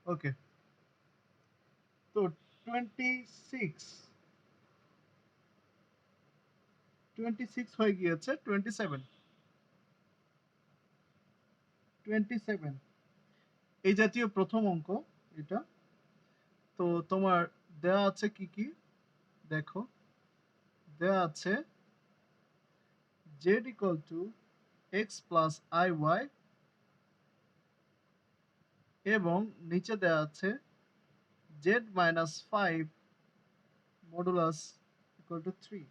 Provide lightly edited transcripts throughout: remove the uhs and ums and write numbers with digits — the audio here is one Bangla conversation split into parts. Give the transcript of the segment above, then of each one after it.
ওকে, তো 26 26 হয়ে গিয়েছে 27। 27 এই জাতীয় প্রথম অঙ্ক এটা। তো তোমার দেয়া আছে কি কি দেখো, দেয়া আছে z equal to x plus iy এবং নিচে দেয়া আছে z minus 5 modulus equal to 3।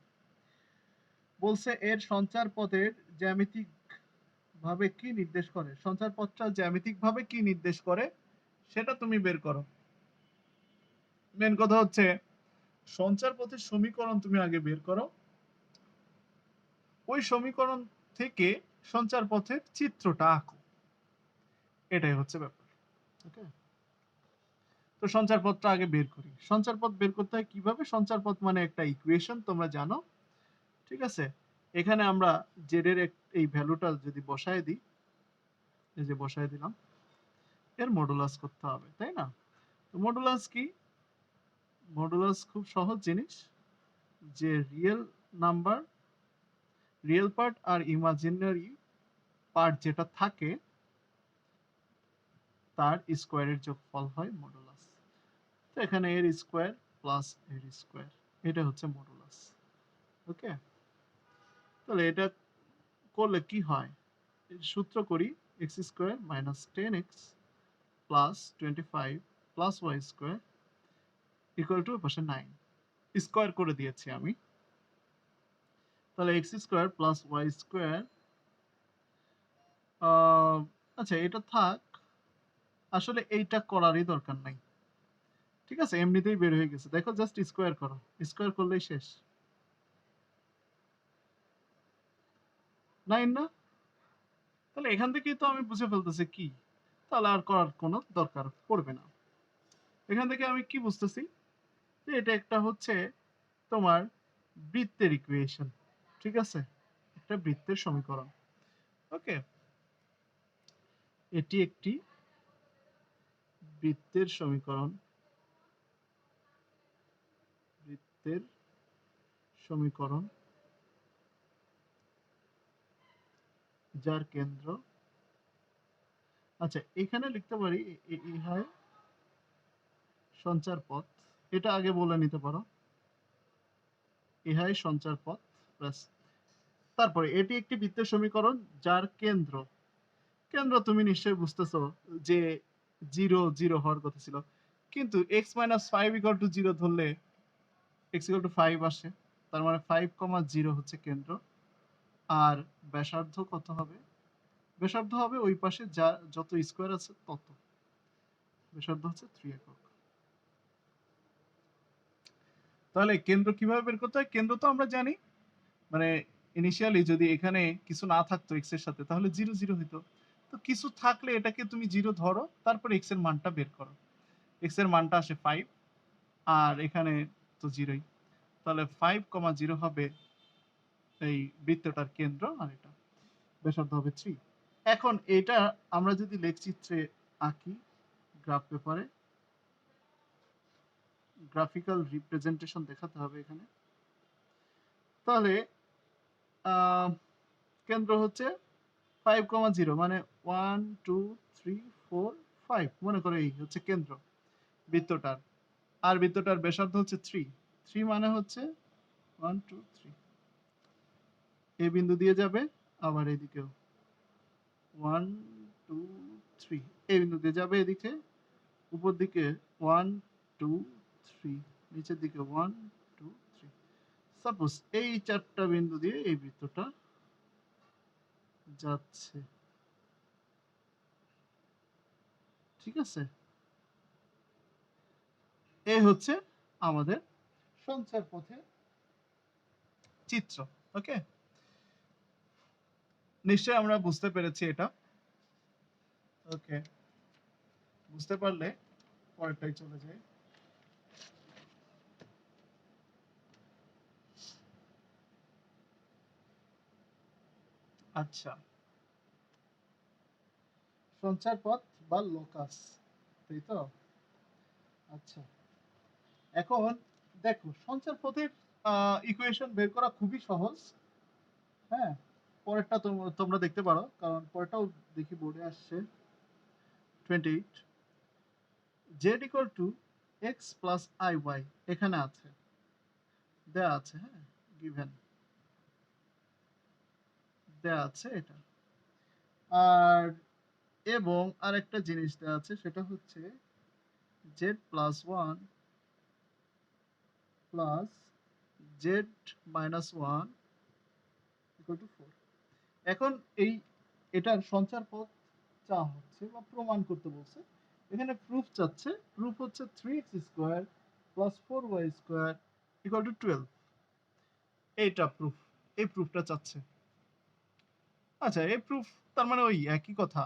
বলছে এর সঞ্চার পথের জ্যামিতিক ভাবে কি নির্দেশ করে, সঞ্চার পথটা জ্যামিতিক ভাবে কি নির্দেশ করে সেটা তুমি বের করো। মেন কথা হচ্ছে সঞ্চার পথের সমীকরণ তুমি আগে বের করো, ওই সমীকরণ থেকে সঞ্চার পথের চিত্রটা আঁকো, এটাই হচ্ছে ব্যাপার। ওকে, তো সঞ্চার পথটা আগে বের করি। সঞ্চার পথ বের করতে হয় কিভাবে? সঞ্চার পথ মানে একটা ইকুয়েশন, তোমরা জানো, ঠিক আছে। এখানে আমরা জেড এর এই ভ্যালুটা যদি বসায় দিই, এই যে বসায় দিলাম, এর মডুলাস করতে হবে, তাই না? তো মডুলাস কি? মডুলাস খুব সহজ জিনিস, যে রিয়েল নাম্বার, রিয়েল পার্ট আর ইমাজিনারি পার্ট যেটা থাকে তার স্কোয়ারের যোগফল হয় মডুলাস। তো এখানে এর স্কোয়ার প্লাস এর স্কোয়ার, এটা হচ্ছে মডুলাস। ওকে, তাহলে এটা করলে কি হয়, সূত্র করি, x square minus 10x plus 25 plus y square equal to পাশে 9 স্কোয়ার করে দিয়েছি আমি। তাহলে x square plus y square, আচ্ছা এটা থাক, আসলে এইটা করারই দরকার নাই, ঠিক আছে, এমনিতেই বের হয়ে গেছে। দেখো জাস্ট স্কোয়ার করো, স্কোয়ার করলেই শেষ। 9 না? তাহলে এখান থেকেই তো আমি বুঝে ফেলতেছি কি, তাহলে আর করার কোনো দরকার পড়বে না। এখান থেকে আমি কি বুঝতেছি, যে এটা একটা হচ্ছে তোমার বৃত্তের ইকুয়েশন, ঠিক আছে, একটা বৃত্তের সমীকরণ। ওকে, এটি একটি বৃত্তের সমীকরণ, বৃত্তের সমীকরণ যার কেন্দ্র, আচ্ছা এখানে লিখতে পারি ইহাই সঞ্চার পথ, এটা আগে বলে নিতে পারো, ইহাই সঞ্চার পথ ব্যাস। তারপরে এটি একটি বৃত্তের সমীকরণ যার কেন্দ্র, কেন্দ্র তুমি নিশ্চয়ই বুঝতেছো যে 0 0 হওয়ার কথা ছিল, কিন্তু x - 5 = 0 ধরলে x = 5 আসে, তার মানে 5, 0 হচ্ছে কেন্দ্র। আর ব্যাসার্ধ কত হবে? ব্যাসার্ধ হবে ওই পাশে যা যত স্কয়ার আছে তত, ব্যাসার্ধ হচ্ছে 3 একক। তাহলে কেন্দ্র কিভাবে বের করতে হয়? কেন্দ্র তো আমরা জানি, মানে ইনিশিয়ালি যদি এখানে কিছু না থাকতো x এর সাথে তাহলে 0 0 হইতো। তো কিছু থাকলে এটাকে তুমি 0 ধরো, তারপর x এর মানটা বের করো। x এর মানটা আসে 5, আর এখানে তো 0ই। তাহলে 5, 0 হবে এই বৃত্তটার কেন্দ্র, আর এটা ব্যাসার্ধ হবে 3। এখন এটা আমরা যদি লেখচিত্রে আঁকি, গ্রাফ পেপারে গ্রাফিক্যাল রিপ্রেজেন্টেশন দেখাতে হবে এখানে। তাহলে আহ, কেন্দ্র হচ্ছে 5, 0 মানে 1 2 3 4 5, মনে করো এই হচ্ছে কেন্দ্র বৃত্তটার। আর বৃত্তটার ব্যাসার্ধ হচ্ছে 3, 3 মানে হচ্ছে 1 2 3, এই বিন্দু দিয়ে যাবে, আবার এদিকেও 1 2 3 এই বিন্দু দিয়ে যাবে, এদিকে উপর দিকে 1 2 3, নিচের দিকে 1 2 3। সাপোজ এই চারটা বিন্দু দিয়ে এই বৃত্তটা যাচ্ছে, ঠিক আছে, এই হচ্ছে আমাদের সঞ্চার পথের চিত্র। ওকে, নিশ্চয়ই আমরা বুঝতে পেরেছি এটা। ওকে, বুঝতে পারলে পরেরটাই চলে যায়। আচ্ছা, সঞ্চার পথ বা লোকাস, তাই তো? আচ্ছা, এখন দেখো সঞ্চার পথের ইকুয়েশন বের করা খুবই সহজ। হ্যাঁ, পরেরটা তোমরা দেখতে পারো, কারণ পরেরটাও দেখি বোর্ডে আসছে। 28 z equal to x plus iy এখানে আছে, দেয়া আছে। হ্যাঁ, গিভেন দেয়া আছে এটা। আর এবং আরেকটা জিনিস দেয়া আছে, সেটা হচ্ছে z plus 1 plus z minus 1 equal to 4। এখন এই এটার সঞ্চার পথ চাওয়া হচ্ছে বা প্রমাণ করতে বলছে। এখানে প্রুফ চাচ্ছে। প্রুফ হচ্ছে 3x square plus 4y square equal to 12। এইটা প্রুফ, এই প্রুফটা চাচ্ছে। আচ্ছা, এই প্রুফ তার মানে ওই একই কথা,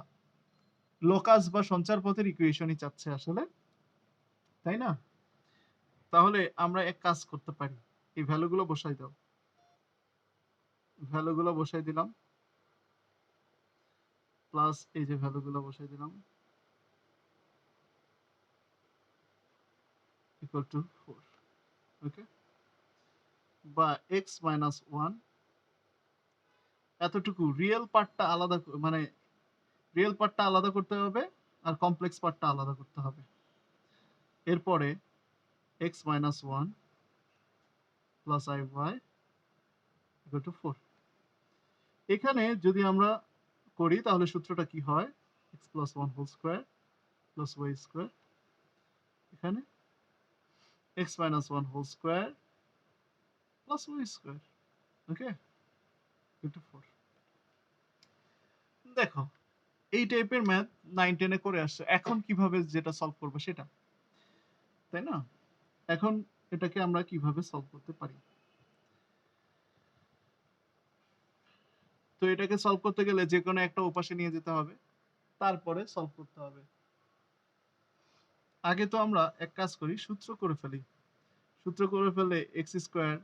লোকাস বা সঞ্চার পথের ইকুয়েশনই চাচ্ছে আসলে, তাই না? তাহলে আমরা এক কাজ করতে পারি, এই ভ্যালুগুলো বসাই দাও। ভ্যালুগুলো বসাই দিলাম, প্লাস এই যে ভ্যালুগুলো বসাই দিলাম, ইকুয়াল টু 4। ওকে, বা x মাইনাস 1 এতটুকু রিয়েল পার্টটা আলাদা, মানে রিয়েল পার্টটা আলাদা করতে হবে আর কমপ্লেক্স পার্টটা আলাদা করতে হবে। এরপরে x minus 1 plus iy equal to 4। এখানে যদি আমরা করি তাহলে সূত্রটা কি হয়? x plus 1 whole square plus y square, এখানে x minus 1 whole square plus y square. Okay, equal to 4। দেখো, এই টাইপের ম্যাথ 9 10 এ করে আসছে। এখন কিভাবে যেটা সলভ করব সেটা, তাই না? এখন এটাকে আমরা কিভাবে সলভ করতে পারি? তো এটাকে সলভ করতে গেলে যে কোনো একটা উপাশে নিয়ে যেতে হবে, তারপরে সলভ করতে হবে। আগে তো আমরা এক কাজ করি, সূত্র করে ফেলি। সূত্র করে ফেললে x square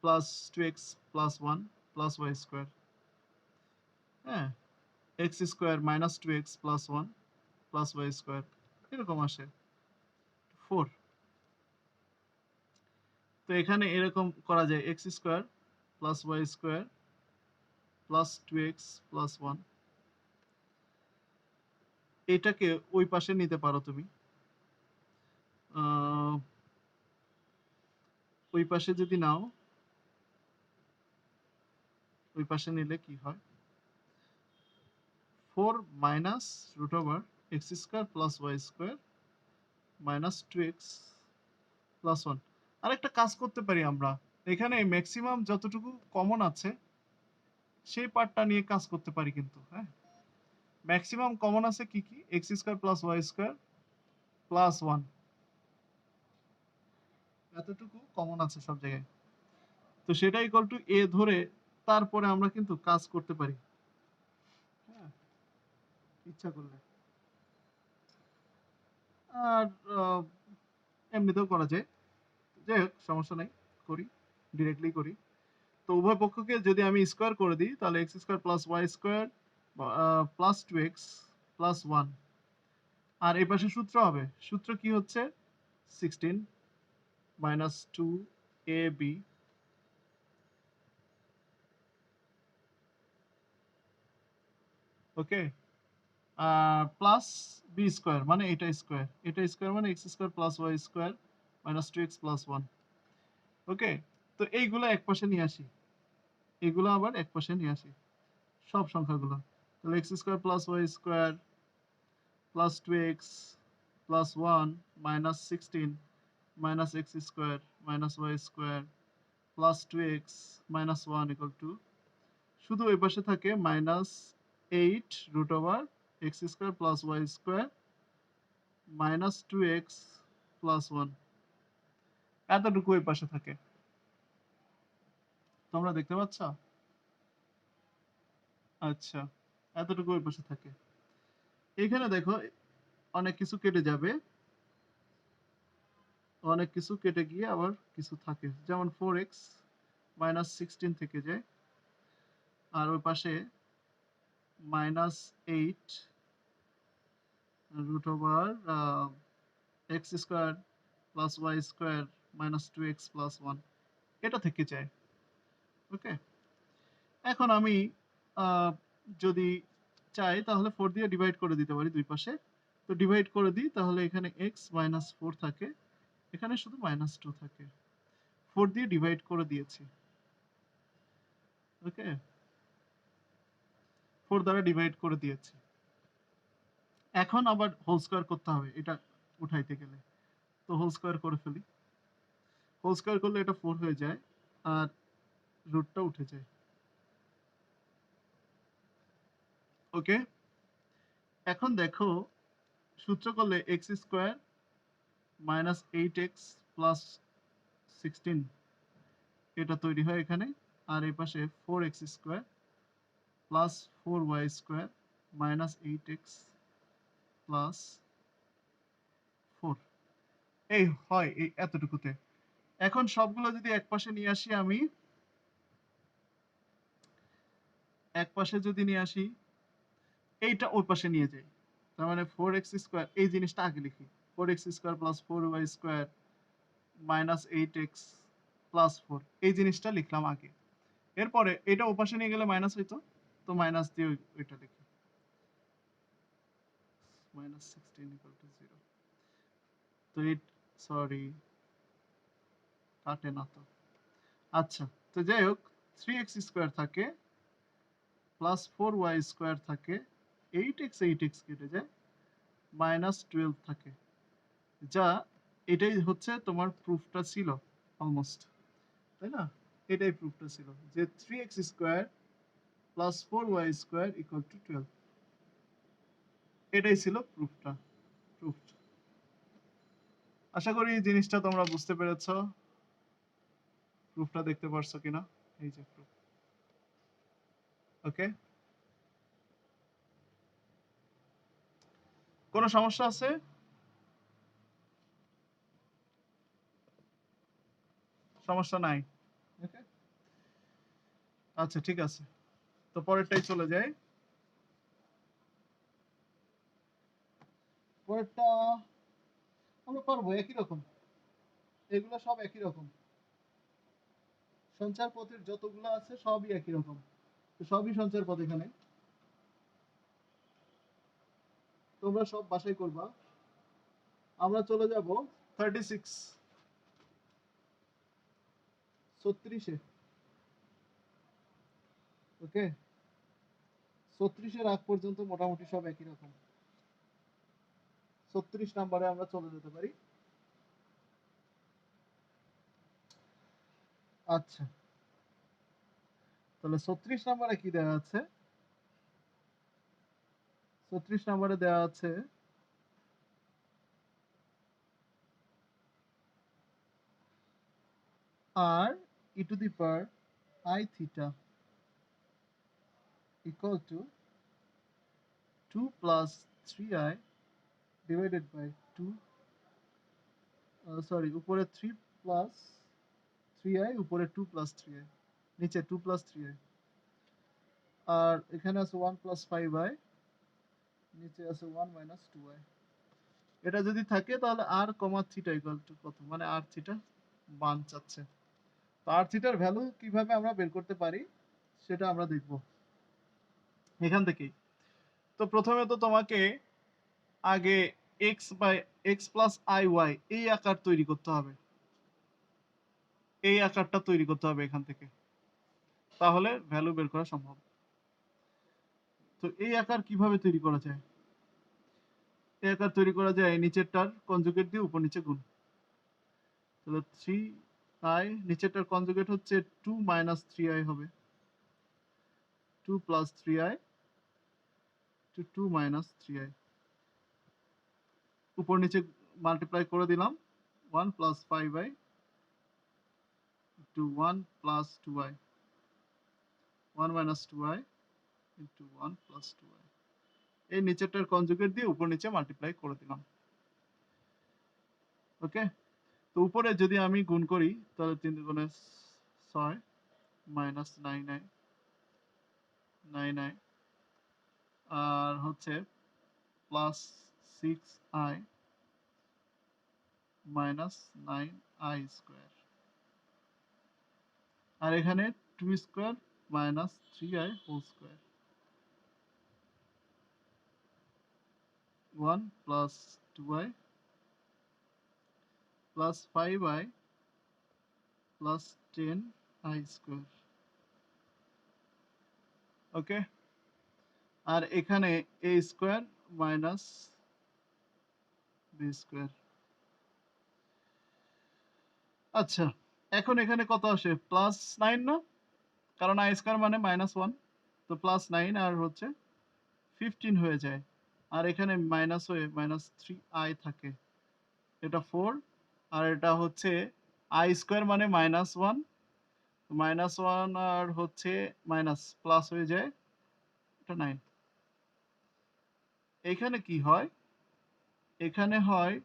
plus 2x plus 1 plus y square, হ্যাঁ, x square minus 2x plus 1 plus y square, এরকম আসে 4। তো এখানে এরকম করা যায়, x square plus y square plus 2x plus 1, এটাকে ওই পাশে নিতে পারো তুমি। ওই পাশে যদি নাও, ওই পাশে নিলে কি হয়? 4 minus root over x square plus y square minus 2x plus 1। আরেকটা কাজ করতে পারি আমরা, এখানে ম্যাক্সিমাম যতটুকু কমন আছে সেই পার্টটা নিয়ে কাজ করতে পারি কিন্তু। হ্যাঁ, ম্যাক্সিমাম কমন আছে কি কি? X square plus y square plus 1, এতটুকু কমন আছে সব জায়গায়। তো সেটা ইকুয়াল টু a ধরে তারপরে আমরা কিন্তু কাজ করতে পারি, হ্যাঁ, ইচ্ছা করলে। আর এমনিতেও করা যায়। যাই হোক, সমস্যা নাই, করি, ডিরেক্টলি করি। তো উভয় পক্ষকে যদি আমি স্কয়ার করে দিই তাহলে x square plus y square plus 2x plus 1। আর এই পাশে সূত্র হবে, সূত্র কি হচ্ছে? 16 minus 2ab okay, plus b square মানে এটা স্কয়ার, এটা স্কয়ার মানে x square plus y square minus 2x plus 1। Okay, তো এইগুলো এক পাশে নিয়ে আসি, এগুলো আবার এক পাশে নিয়ে আসি, সব সংখ্যাগুলো। তাহলে x square plus y square plus 2x plus 1 minus 16 minus x square minus y square plus 2x minus 1 equal to, শুধু ওই পাশে থাকে minus 8 root over x square plus y square minus 2x plus 1, এতটুকু ওই পাশে থাকে। তোমরা দেখতে পাচ্ছ? আচ্ছা, এতটুকু ওই পাশে থাকে। এখানে দেখো অনেক কিছু কেটে যাবে, অনেক কিছু কেটে গিয়ে আবার কিছু থাকে, যেমন 4x মাইনাস 16 থেকে যায়, আর ওই পাশে minus 8 root over x square plus y square minus 2x plus 1 এটা থেকে চাই। ওকে, এখন আমি যদি চাই তাহলে 4 দিয়ে ডিভাইড করে দিতে পারি দুই পাশে। তো ডিভাইড করে দিই, তাহলে এখানে x মাইনাস 4 থাকে, এখানে শুধু মাইনাস 2 থাকে। 4 দিয়ে ডিভাইড করে দিয়েছি। ওকে, 4 দ্বারা ডিভাইড করে দিয়েছি। এখন আবার হোল স্কয়ার করতে হবে এটা উঠাইতে গেলে। তো হোল স্কয়ার করে ফেলি। হোল স্কয়ার করলে এটা 4 হয়ে যায় আর রুটটা উঠে যায়। ওকে, এখন দেখো সূত্র করলে x square minus 8x plus 16 এটা তৈরি হয় এখানে। আর এই পাশে 4x square plus 4y square minus 8x plus 4 এই হয় এই এতটুকুতে। এখন সবগুলো যদি এক পাশে নিয়ে আসি, আমি এক পাশে যদি নিয়ে আসি, এইটা ওই পাশে নিয়ে যাই। তার মানে 4x স্কয়ার এই জিনিসটা আগে লিখি। 4x square plus 4y square minus 8x plus 4 এই জিনিসটা লিখলাম আগে। এরপরে এটা ওপাশে নিয়ে গেলে মাইনাস হইতো, তো মাইনাস দিয়ে ওইটা লিখি। Minus 16 equal to 0। তো সরি কাটে না তো। আচ্ছা, তো যাই হোক 3x স্কয়ার থাকে প্লাস 4y স্কয়ার থাকে, 8x কেটে যায়, মাইনাস 12 থাকে। যা এটাই হচ্ছে তোমার প্রুফটা ছিল অলমোস্ট, তাই না? এটাই প্রুফটা ছিল যে 3x square plus 4y square equal to 12। এটাই ছিল প্রুফটা। প্রুফ। আশা করি এই জিনিসটা তোমরা বুঝতে পেরেছো। প্রুফটা দেখতে পারছো কিনা? এই যে প্রুফ। ওকে, কোনো সমস্যা আছে? সমস্যা নাই। ওকে, আচ্ছা ঠিক আছে। তো পরেরটাই চলে যাই। পরেরটা আমরা পারবো, একই রকম। এগুলো সব একই রকম। সঞ্চার পথের যতগুলো আছে সবই একই রকম। তো সবই সঞ্চার পথ এখানে। তোমরা সব বাছাই করবা। আমরা চলে যাব 36 36-এ। ওকে, 36-এর আগ পর্যন্ত মোটামুটি সব একই রকম। 36 নাম্বারে আমরা চলে যেতে পারি। আচ্ছা, তাহলে 36 নাম্বারে কি দেওয়া আছে? 36 নাম্বারে দেওয়া আছে r e to the power I theta equal to 2 plus 3i divided by 2 sorry উপরে 3 প্লাস 3i, উপরে 2 প্লাস 3i, নিচে 2 প্লাস 3i, আর এখানে আছে 1 প্লাস 5i, নিচে আছে 1 মাইনাস 2i। এটা যদি থাকে তাহলে r comma theta equal to কত, মানে r থিটা মান চাচ্ছে। তো r থিটার ভ্যালু কিভাবে আমরা বের করতে পারি সেটা আমরা দেখব এখান থেকেই। তো প্রথমে তো তোমাকে আগে x by x plus iy এই আকার তৈরি করতে হবে। এই আকারটা তৈরি করতে হবে এখান থেকে, তাহলে ভ্যালু বের করা সম্ভব। তো এই আকার কিভাবে তৈরি করা যায়? এই আকার তৈরি করা যায় নিচেরটার কনজুগেট দিয়ে উপর নিচে গুণ। তাহলে 3i নিচেরটার কনজুগেট হচ্ছে 2 মাইনাস 3i হবে, 2 plus 3i two 2 minus 3i, উপর নিচে মাল্টিপ্লাই করে দিলাম। 1 plus 5i to 1 plus 2i, 1 minus 2i into 1 plus 2i। এই নিচেরটার কনজুগেট দিয়ে উপর নিচে মাল্টিপ্লাই করে দিলাম। ওকে, তো উপরে যদি আমি গুণ করি তাহলে 3 গুণে 6 মাইনাস 9i, 9i, আর হচ্ছে plus 6i minus 9i square, আর এখানে 2 square minus 3i whole square, 1 plus 2i plus 5i plus 10i square. Okay, আর এখানে a square minus b square. আচ্ছা, এখন এখানে কত আসে? প্লাস 9 না, কারণ i স্কোয়ার মানে মাইনাস 1, তো প্লাস 9 আর হচ্ছে 15 হয়ে যায়, আর এখানে মাইনাস হয়ে মাইনাস 3i থাকে, এটা 4, আর এটা হচ্ছে i স্কোয়ার মানে মাইনাস 1, মাইনাস 1 আর হচ্ছে মাইনাস প্লাস হয়ে যায়, এটা 9। এখানে কি হয়? এখানে হয়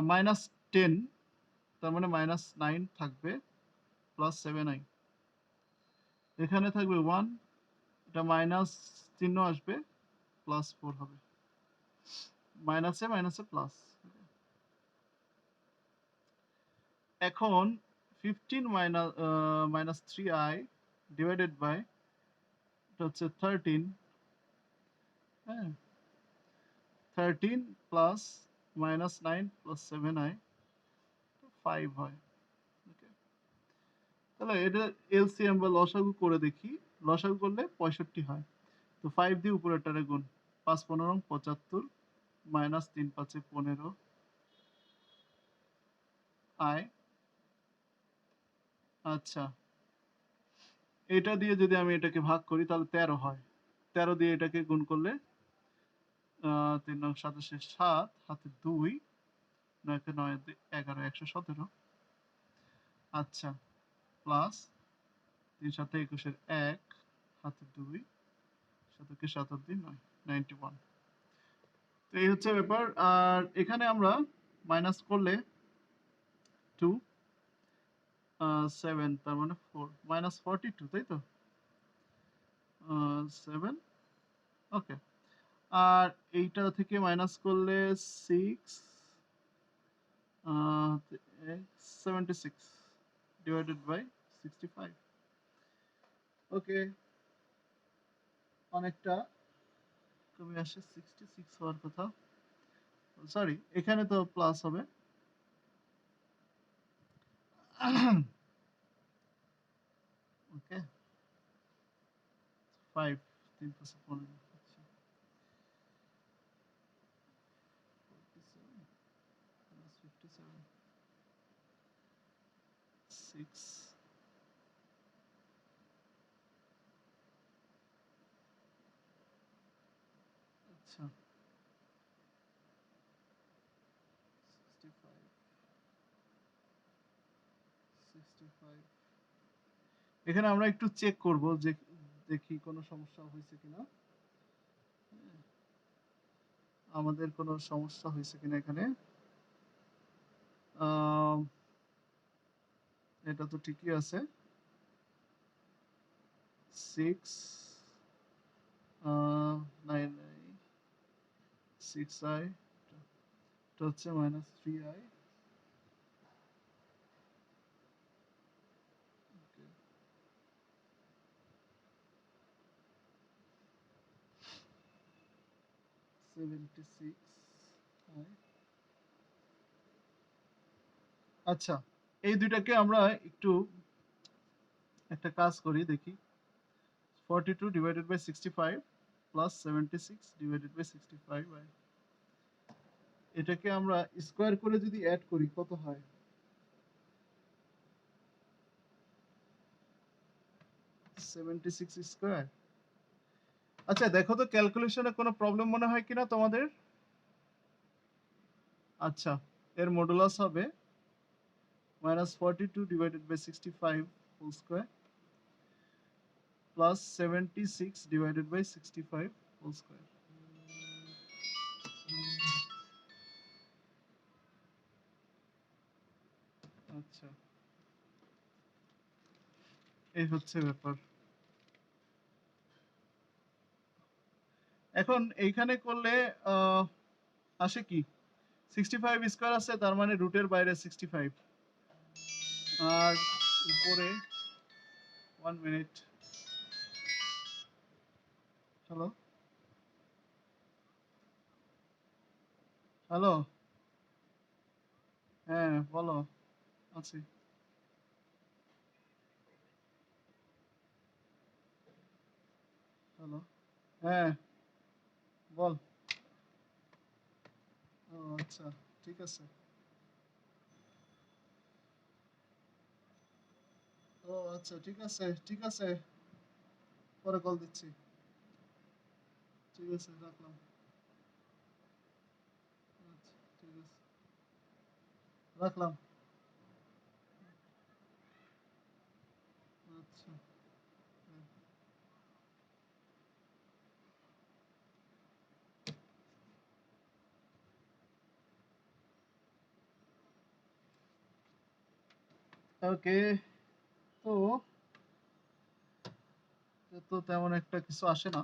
মাইনাস 10, তার মানে মাইনাস 9 থাকবে প্লাস 7i, এখানে থাকবে 1, এটা মাইনাস চিহ্ন আসবে, প্লাস 4 হবে, মাইনাসে মাইনাসে প্লাস। এখন 15 মাইনাস 3i ডিভাইডেড বাই, এটা হচ্ছে 13, হ্যাঁ, 13 প্লাস মাইনাস 9 প্লাস 7i 5 হয়। ওকে, তাহলে এটা এলসিএম বা লসাগু করে দেখি, লসাগু করলে 65 হয়, তো 5 দিয়ে উপরেরটারে গুণ, 5 15 75 মাইনাস 3 5 15 i। আচ্ছা, এটা দিয়ে যদি আমি এটাকে ভাগ করি তাহলে 13 হয়, 13 দিয়ে এটাকে গুণ করলে 3 নং 27 7 হাতে 2, 9 কে 9 দিয়ে 11 117। আচ্ছা, প্লাস 3 7 21 1 হাতে 2, 7 কে 7 দিয়ে 9, 91। তো এই হচ্ছে ব্যাপার। আর এখানে আমরা মাইনাস করলে 2 7, তার মানে 4 মাইনাস 42, তাই তো? 7, ওকে। আর এইটা থেকে মাইনাস করলে 6 76 ডিভাইডেড বাই 65। ওকে, অনেকটা কমে আসে, 66 হওয়ার কথা, সরি এখানে তো প্লাস হবে। ওকে, 5 3 5 15, আচ্ছা 47 plus 57 6, আচ্ছা 65 65। এখানে আমরা একটু চেক করব যে দেখি কোনো সমস্যা হয়েছে কিনা, আমাদের কোনো সমস্যা হয়েছে কিনা এখানে। আম, এটা তো ঠিকই আছে, 6 9 6i, এটা হচ্ছে মাইনাস 3i, 76i। আচ্ছা, এই দুইটাকে আমরা একটু একটা কাজ করি দেখি, 42 divided by 65 plus 76 divided by 65, এটাকে আমরা স্কোয়ার করে যদি অ্যাড করি কত হয়? 76 স্কোয়ার। আচ্ছা দেখো তো ক্যালকুলেশনে কোনো প্রবলেম মনে হয় কিনা তোমাদের? আচ্ছা, এর মডুলাস হবে -42 divided by 65 whole square plus 76 divided by 65 whole square. আচ্ছা, এই হচ্ছে ব্যাপার। এখন এইখানে করলে আসে কি 65 স্কয়ার আছে, তার মানে রুটের বাইরে 65, আর উপরে 1 মিনিট। হ্যালো হ্যালো, হ্যাঁ বলো, আছি। হ্যালো, হ্যাঁ বল। ও আচ্ছা, ঠিক আছে। ও আচ্ছা, ঠিক আছে ঠিক আছে, পরে কল দিচ্ছি। ঠিক আছে, রাখলাম। আচ্ছা, ঠিক আছে, রাখলাম। আচ্ছা, হ্যাঁ। ওকে, তো তো তেমন একটা কিছু আসে না।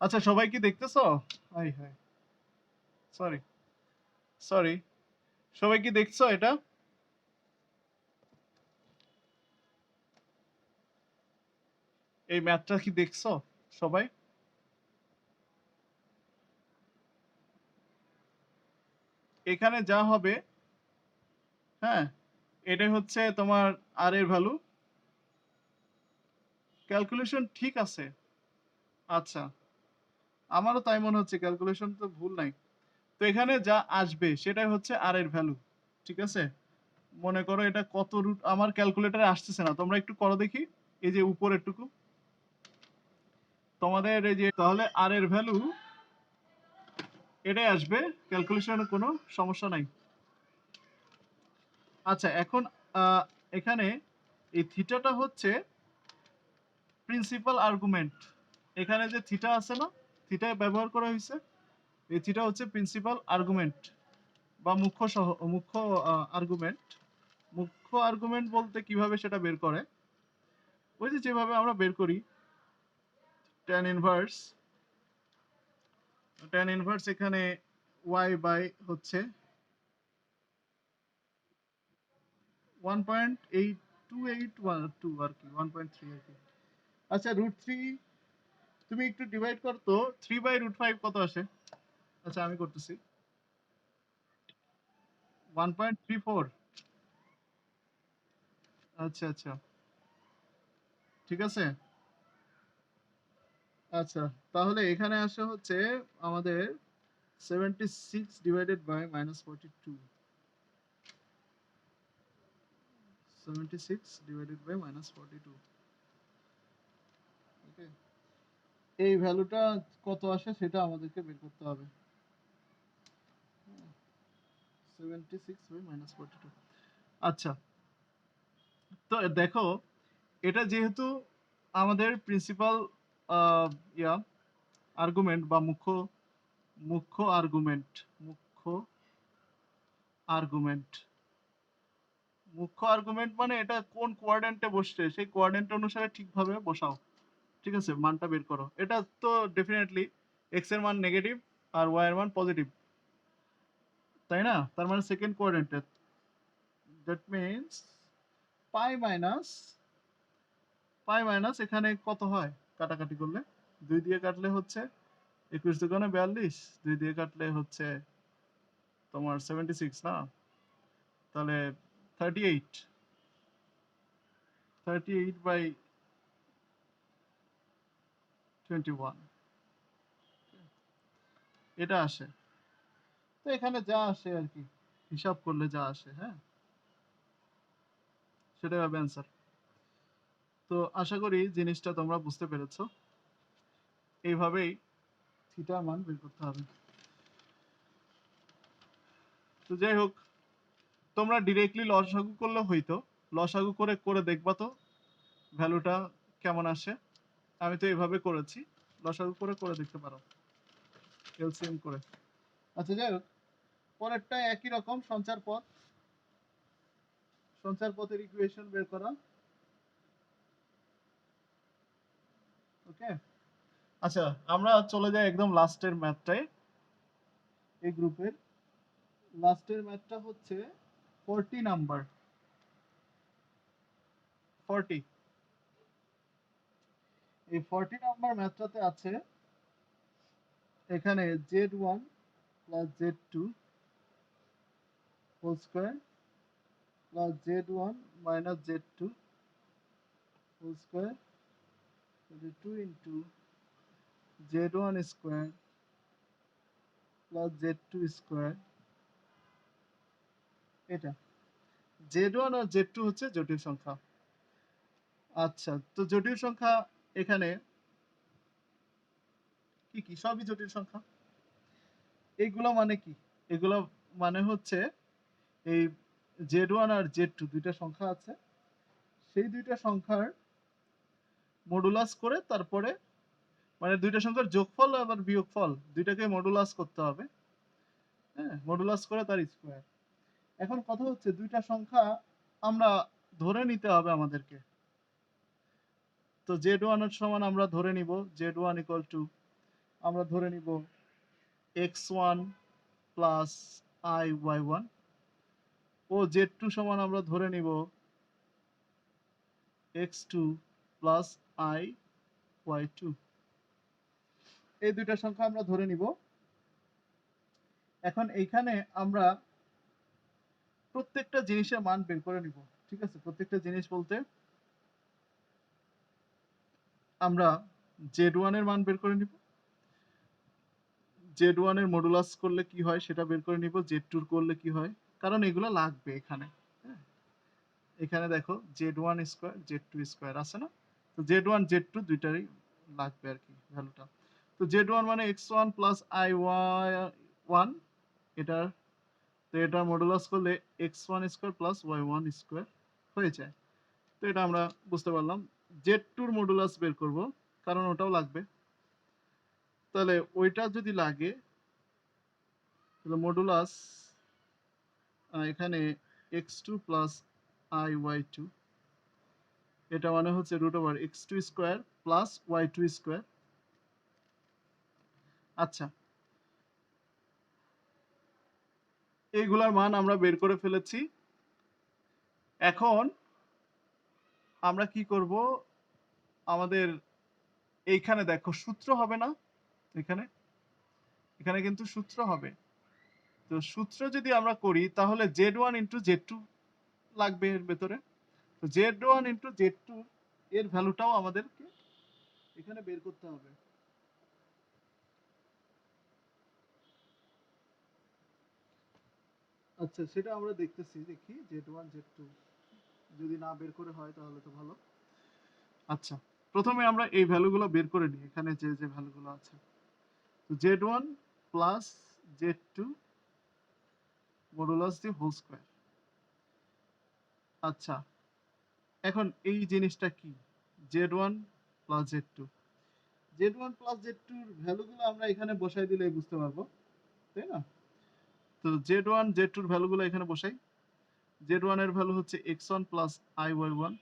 আচ্ছা, সবাই কি দেখতেছো? হাই হাই, সরি সরি, সবাই কি দেখছো এটা? এই ম্যাথটা কি দেখছো সবাই? এখানে যা হবে, হ্যাঁ, এটাই হচ্ছে তোমার আর এর ভ্যালু। ক্যালকুলেশন ঠিক আছে। আচ্ছা, আমারও তাই মনে হচ্ছে, ক্যালকুলেশন তো ভুল নাই। তো এখানে যা আসবে সেটাই হচ্ছে আর এর ভ্যালু। ঠিক আছে, মনে করো এটা কত রুট, আমার ক্যালকুলেটরে আসতেছে না, তোমরা একটু করো দেখি। এই যে উপরের টুকু তোমাদের, এই যে তাহলে আর এর ভ্যালু এটাই আসবে, ক্যালকুলেশনের কোনো সমস্যা নাই। আচ্ছা, এখন আহ, এখানে এই থিটাটা হচ্ছে প্রিন্সিপাল আর্গুমেন্ট। এখানে যে থিটা আছে না, থিটা ব্যবহার করা হয়েছে, এই থিটা হচ্ছে প্রিন্সিপাল আর্গুমেন্ট বা মুখ্য আর্গুমেন্ট। মুখ্য আর্গুমেন্ট বলতে কিভাবে সেটা বের করে, ওই যে যেভাবে আমরা বের করি, tan ইনভার্স, এখানে y বাই হচ্ছে 1.8282 আর কি, 1.3 আর কি। আচ্ছা, √3 তুমি একটু ডিভাইড করতো, 3/√5 কত আসে? আচ্ছা, আমি করতেছি। 1.34। আচ্ছা আচ্ছা, ঠিক আছে। আচ্ছা, তাহলে এখানে আসে হচ্ছে আমাদের 76 ডিভাইডেড বাই -42, 76 ডিভাইডেড বাই -42। ওকে, এই ভ্যালুটা কত আসে সেটা আমাদেরকে বের করতে হবে। 76/-42। আচ্ছা, তো দেখো, এটা যেহেতু আমাদের প্রিন্সিপাল ইয়া আর্গুমেন্ট বা মুখ্য আর্গুমেন্ট, মুখ্য আর্গুমেন্ট মানে এটা কোন কোয়াড্রেন্টে বসছে সেই কোয়াড্রেন্ট অনুসারে ঠিকভাবে বসাও। ঠিক আছে, মানটা বের করো। এটা তো ডেফিনেটলি এক্স এর মান নেগেটিভ আর ওয়াই এর মান পজিটিভ, তাই না? তার মানে সেকেন্ড কোয়াড্রেন্টে, দ্যাট মিন্স পাই মাইনাস এখানে কত হয় কাটাকাটি করলে? 2 দিয়ে কাটলে হচ্ছে 21 দুগুণে 42, 2 দিয়ে কাটলে হচ্ছে তোমার 76 না, তাহলে 38, 38/21 এটা আসে। তো এখানে যা আসে আর কি, হিসাব করলে যা আসে, হ্যাঁ, সেটাই হবে অ্যান্সার। তো আশা করি জিনিসটা তোমরা বুঝতে পেরেছো। এইভাবেই থিটার মান বের করতে হবে। তো যাই হোক, তোমরা ডিরেক্টলি লসাগু করলে হইতো, লসাগু করে করে দেখবা তো ভ্যালুটা কেমন আসে। আমি তো এইভাবে করেছি, লসাগু করে করে দেখতে পারো, এলসিএম করে। আচ্ছা, যাই হোক, পরেরটা একই রকম, সঞ্চার পথের ইকুয়েশন বের করা। ওকে, আচ্ছা, আমরা চলে যাই একদম লাস্টের ম্যাথটায়। এই গ্রুপের লাস্টের ম্যাথটা হচ্ছে 40 নাম্বার, 40। এই 40 নাম্বার ম্যাথটাতে আছে এখানে z1 plus z2 whole square plus z1 minus z2 whole square 2 into z1 square plus z2 square. এটা z1 আর z2 হচ্ছে জটিল সংখ্যা। আচ্ছা, তো জটিল সংখ্যা এখানে কি কি? সবই জটিল সংখ্যা। এইগুলো মানে কি? এগুলো মানে হচ্ছে এই z1 আর z2 দুইটা সংখ্যা আছে, সেই দুইটা সংখ্যার মডুলাস করে তারপরে মানে দুইটা সংখ্যার যোগফল আবার বিয়োগফল দুইটাকে মডুলাস করতে হবে। হ্যাঁ, মডুলাস করে তার স্কয়ার। এখন কথা হচ্ছে দুইটা সংখ্যা আমরা ধরে নিতে হবে আমাদেরকে। তো z1 এর সমান আমরা ধরে নিব z1 ইকুয়াল টু আমরা ধরে নিব x1 plus i y1 O z2 সমান আমরা ধরে নিব x2 প্লাস i y2। এই দুইটা সংখ্যা আমরা ধরে নিব। এখন এইখানে আমরা প্রত্যেকটা জিনিসের মান বের করে নিব। ঠিক আছে, প্রত্যেকটা জিনিস বলতে আমরা z1 এর মান বের করে নিব, z1 এর মডুলাস করলে কি হয় সেটা বের করে নিব, z2 করলে কি হয়, কারণ এগুলো লাগবে এখানে। হ্যাঁ, এখানে দেখো z1 স্কয়ার z2 স্কয়ার আছে না, তো z1 z2 দুইটারই লাগবে আর কি ভ্যালুটা। তো z1 মানে x1 প্লাস iy1, এটা তো এটা মডুলাস করলে x1 square plus y1 square হয়ে যায়। তো এটা আমরা বুঝতে পারলাম। z2 এর মডুলাস বের করব কারণ ওটাও লাগবে। তাহলে ওইটা যদি লাগে তাহলে মডুলাস এখানে x2 প্লাস iy2, এটা মানে হচ্ছে root over x2 square plus y2 square. আচ্ছা, এইগুলার মান আমরা বের করে ফেলেছি। এখন আমরা কি করব, আমাদের এইখানে দেখো সূত্র হবে না, এখানে এখানে কিন্তু সূত্র হবে। তো সূত্র যদি আমরা করি তাহলে z1 ইন্টু z2 লাগবে এর ভেতরে। তো z1 ইন্টু z2 এর ভ্যালুটাও আমাদেরকে এখানে বের করতে হবে। আচ্ছা, সেটা আমরা দেখতেছি, দেখি z1 z2 যদি না বের করে হয় তাহলে তো ভালো। আচ্ছা, প্রথমে আমরা এই ভ্যালুগুলো বের করে নিই, এখানে যে যে ভ্যালুগুলো আছে। তো z1 plus z2 modulus the whole square. আচ্ছা, এখন এই জিনিসটা কি, z1 plus z2, z1 plus z2 এর ভ্যালুগুলো আমরা এখানে বসাই দিলেই বুঝতে পারবো, তাই না? তো z1 z2 এর ভ্যালুগুলো এখানে বসাই। z1 এর ভ্যালু হচ্ছে x1 প্লাস iy1,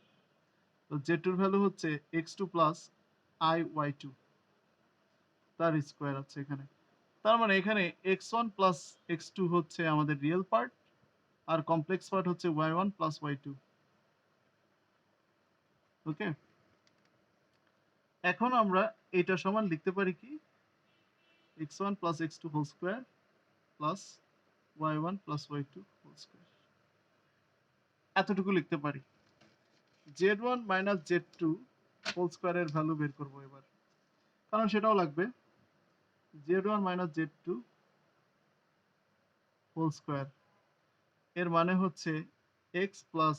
তো z2 এর ভ্যালু হচ্ছে x2 প্লাস iy2, তার স্কয়ার আছে এখানে। তার মানে এখানে x1 প্লাস x2 হচ্ছে আমাদের রিয়েল পার্ট আর কমপ্লেক্স পার্ট হচ্ছে y1 প্লাস y2। ওকে, এখন আমরা এটা সমান লিখতে পারি কি, x1 plus x2 whole square plus y1 plus y2 whole square, এতটুকু লিখতে পারি। z1 minus z2 whole স্কয়ারের value বের করব এবার, কারণ সেটাও লাগবে। z1 minus z2 whole square এর মানে হচ্ছে x plus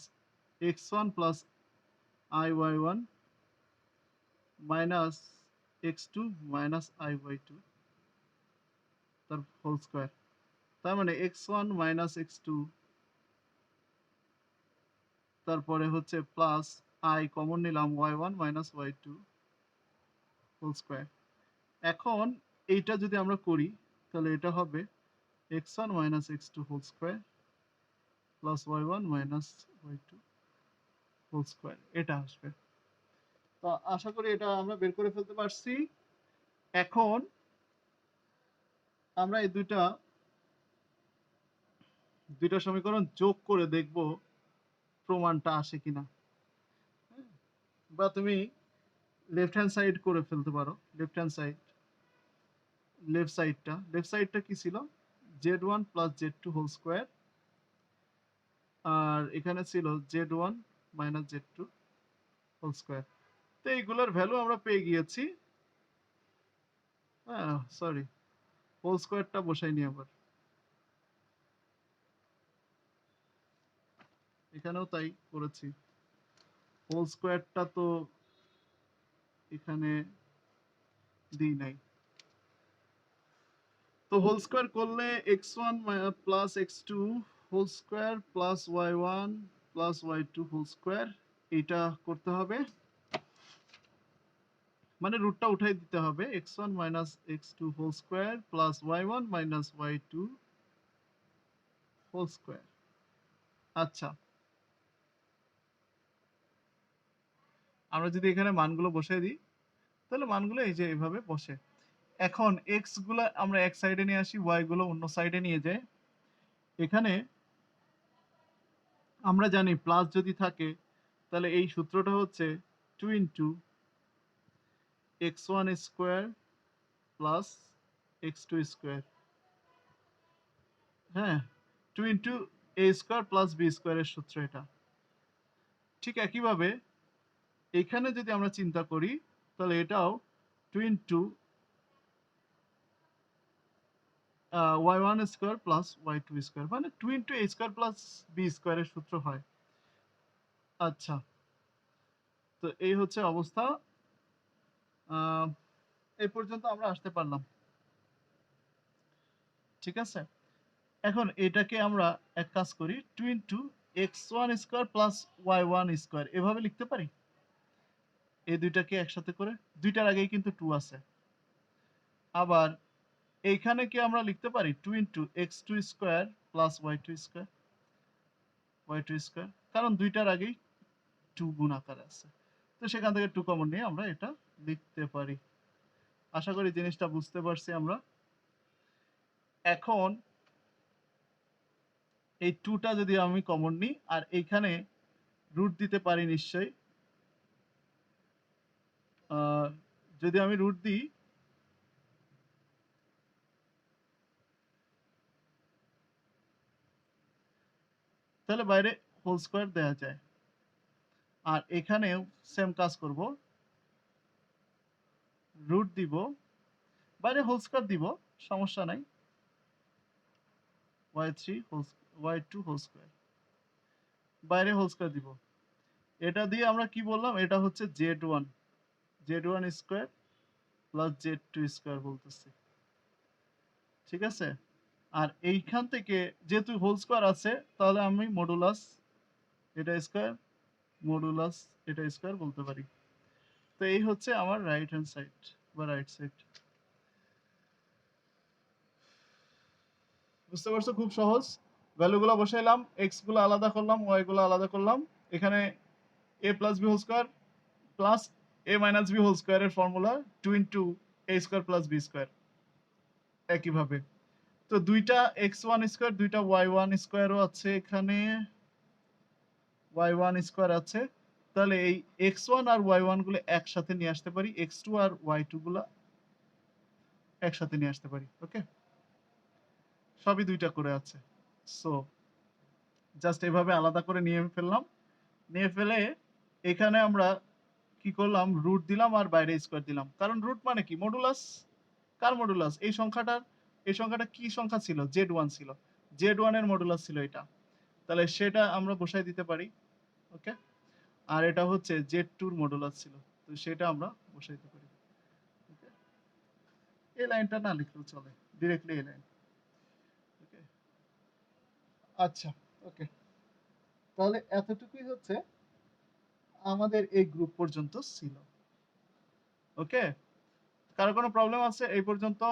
x1 plus iy1 minus x2 minus iy2 তার হোল স্কয়ার। তার মানে x1 মাইনাস x2, তারপরে হচ্ছে প্লাস i কমন নিলাম y1 minus y2 whole square. এখন এইটা যদি আমরা করি তাহলে এটা হবে x1 minus x2 whole square plus y1 minus y2 whole square, এটা আসবে। তো আশা করি এটা আমরা বের করে ফেলতে পারছি। এখন আমরা এই দুইটা দুইটা সমীকরণ যোগ করে দেখব প্রমাণটা আসে কিনা। বা তুমি লেফট হ্যান্ড সাইড করে ফেলতে পারো। লেফট সাইডটা কি ছিল? z1 plus z2 whole square, আর এখানে ছিল z1 minus z2 whole square. তো এইগুলোর ভ্যালু আমরা পেয়ে গিয়েছি। হ্যাঁ, সরি, হোল স্কোয়ারটা বসাইনি আবার, এখানেও তাই করেছি। হোল স্কোয়ারটা তো এখানে দিই নাই। তো হোল স্কোয়ার করলে x1 plus x2 whole square plus y1 plus y2 whole square, এটা করতে হবে। মানে রুটটা উঠাই দিতে হবে, x1 minus x2 whole square plus y1 minus y2 whole square. আচ্ছা, আমরা যদি এখানে মানগুলো বসাই দিই, তাহলে মানগুলো এই যে এইভাবে বসে। এখন x গুলা আমরা এক সাইডে নিয়ে আসি, y গুলো অন্য সাইডে নিয়ে যাই। এখানে আমরা জানি প্লাস যদি থাকে তাহলে এই সূত্রটা হচ্ছে 2 into x1 square plus x2 square. হ্যাঁ, 2 into a square plus b স্কোয়ারের সূত্র এটা। ঠিক একইভাবে এখানে যদি আমরা চিন্তা করি তাহলে এটাও 2 into y1 square plus y2 square, মানে 2 into a square plus b স্কোয়ারের সূত্র হয়। আচ্ছা, তো এই হচ্ছে অবস্থা। এই পর্যন্ত আমরা আসতে পারলাম, ঠিক আছে। এখন এটাকে আমরা এক কাজ করি, 2 into x1 square plus y1 square এভাবে লিখতে পারি। এই দুইটাকে একসাথে করে, দুইটার আগেই কিন্তু 2 আছে। আবার এইখানে কি আমরা লিখতে পারি 2 into x2 square plus y2 square, কারণ দুইটার আগেই 2 গুণ আকারে আছে। তো সেখান থেকে 2 কমন নিয়ে আমরা এটা লিখতে পারি। আশা করি জিনিসটা বুঝতে পারছি আমরা। এখন এই 2টা যদি আমি কমন নিই আর এইখানে রুট দিতে পারি নিশ্চয়ই। যদি আমি রুট দিই তাহলে বাইরে হোল স্কোয়ার দেওয়া যায়। আর এখানেও সেম কাজ করব, রুট দিব, বাইরে হোল স্কোয়ার দিব, সমস্যা নাই, y2 হোল স্কোয়ার, বাইরে হোল স্কোয়ার দিব। এটা দিয়ে আমরা কি বললাম, এটা হচ্ছে z1 square plus z2 square বলতেছি, ঠিক আছে। আর এইখান থেকে যেহেতু হোল স্কোয়ার আছে তাহলে আমি মডুলাস এটা স্কোয়ার মডুলাস এটা স্কোয়ার বলতে পারি। তো এই হচ্ছে আমার রাইট হ্যান্ড সাইড বা রাইট সাইড। বুঝতে পারছো? খুব সহজ। ভ্যালুগুলো বসাইলাম, এক্স গুলো আলাদা করলাম, ওয়াই গুলো আলাদা করলাম। এখানে a plus b whole square plus a minus b whole স্কোয়ারের formula 2 into a square plus b square. একইভাবে তো দুইটা এক্স ওয়ান স্কোয়ার দুইটা ওয়াই ওয়ান স্কোয়ারও আছে, এখানে ওয়াই ওয়ান স্কোয়ার আছে। তাহলে এই এক্স ওয়ান আর ওয়াই ওয়ান গুলো একসাথে নিয়ে আসতে পারি, এক্স টু আর ওয়াই টু গুলো একসাথে নিয়ে আসতে পারি। ওকে, সবই দুইটা করে আছে। সো জাস্ট এভাবে আলাদা করে নিয়ে ফেললাম, নিয়ে ফেলে এখানে আমরা কি করলাম, রুট দিলাম আর বাইরে স্কোয়ার দিলাম। কারণ রুট মানে কি, মডুলাস। কার মডুলাস? এই সংখ্যাটা কি সংখ্যা ছিল? z1 ছিল, z1 এর মডুলাস ছিল এটা। তাহলে সেটা আমরা বসাই দিতে পারি। ওকে, আর এটা হচ্ছে z2 এর মডুলাস ছিল, তো সেটা আমরা বসাই দিতে পারি। ওকে, এই লাইনটা না লিখলেও চলে, ডিরেক্টলি এই লাইন। ওকে, আচ্ছা, ওকে, তাহলে এতটুকুই হচ্ছে আমাদের এই গ্রুপ পর্যন্ত ছিল। ওকে, কারো কোনো প্রবলেম আছে এই পর্যন্ত?